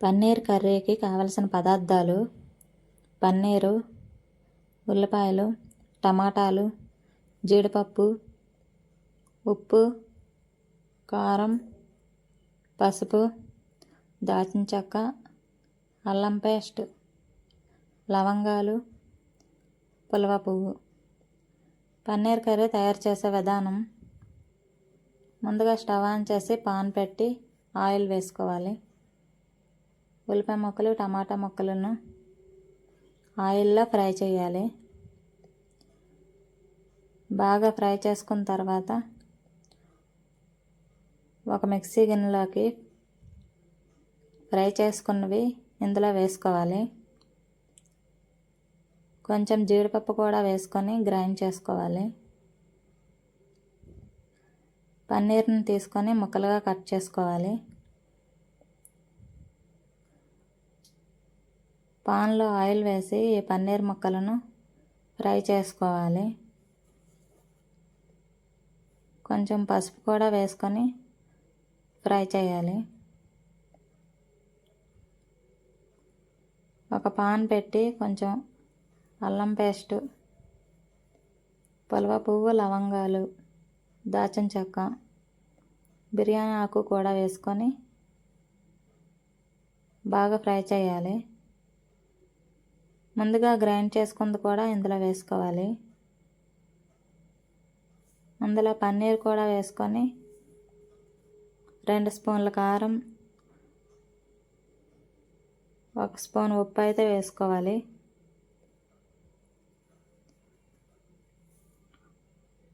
పన్నీర్ కర్రీకి కావలసిన పదార్థాలు: పన్నీరు, ఉల్లిపాయలు, టమాటాలు, జీడిపప్పు, ఉప్పు, కారం, పసుపు, దాల్చిన చెక్క, అల్లం పేస్ట్, లవంగాలు, పులవ పువ్వు. పన్నీర్ కర్రీ తయారు చేసే విధానం: ముందుగా స్టవ్ ఆన్ చేసి పాన్ పెట్టి ఆయిల్ వేసుకోవాలి. ఉల్లిపాయ ముక్కలు, టమాటా ముక్కలను ఆయిల్లో ఫ్రై చేయాలి. బాగా ఫ్రై చేసుకున్న తర్వాత ఒక మిక్సీ గిన్నెలోకి ఫ్రై చేసుకున్నవి ఇందులో వేసుకోవాలి. కొంచెం జీడిపప్పు కూడా వేసుకొని గ్రైండ్ చేసుకోవాలి. పన్నీర్ని తీసుకొని ముక్కలుగా కట్ చేసుకోవాలి. పాన్లో ఆయిల్ వేసి ఈ పన్నీర్ ముక్కలను ఫ్రై చేసుకోవాలి. కొంచెం పసుపు కూడా వేసుకొని ఫ్రై చేయాలి. ఒక పాన్ పెట్టి కొంచెం అల్లం పేస్టు, పులవ పువ్వు, లవంగాలు, దాల్చిన చెక్క, బిర్యానీ ఆకు కూడా వేసుకొని బాగా ఫ్రై చేయాలి. ముందుగా గ్రైండ్ చేసుకుంది కూడా ఇందులో వేసుకోవాలి. అందులో పన్నీర్ కూడా వేసుకొని 2 స్పూన్ల కారం, 1 స్పూన్ ఉప్పు అయితే వేసుకోవాలి.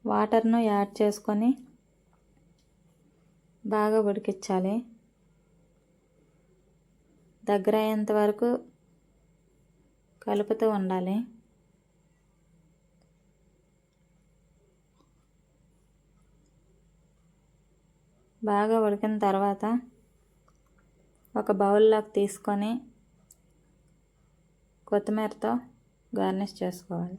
వాటర్ను యాడ్ చేసుకొని బాగా ఉడికించాలి. దగ్గర అయ్యేంత వరకు కలుపుతూ ఉండాలి. బాగా ఉడికిన తర్వాత ఒక బౌల్లోకి తీసుకొని కొత్తిమీరతో గార్నిష్ చేసుకోవాలి.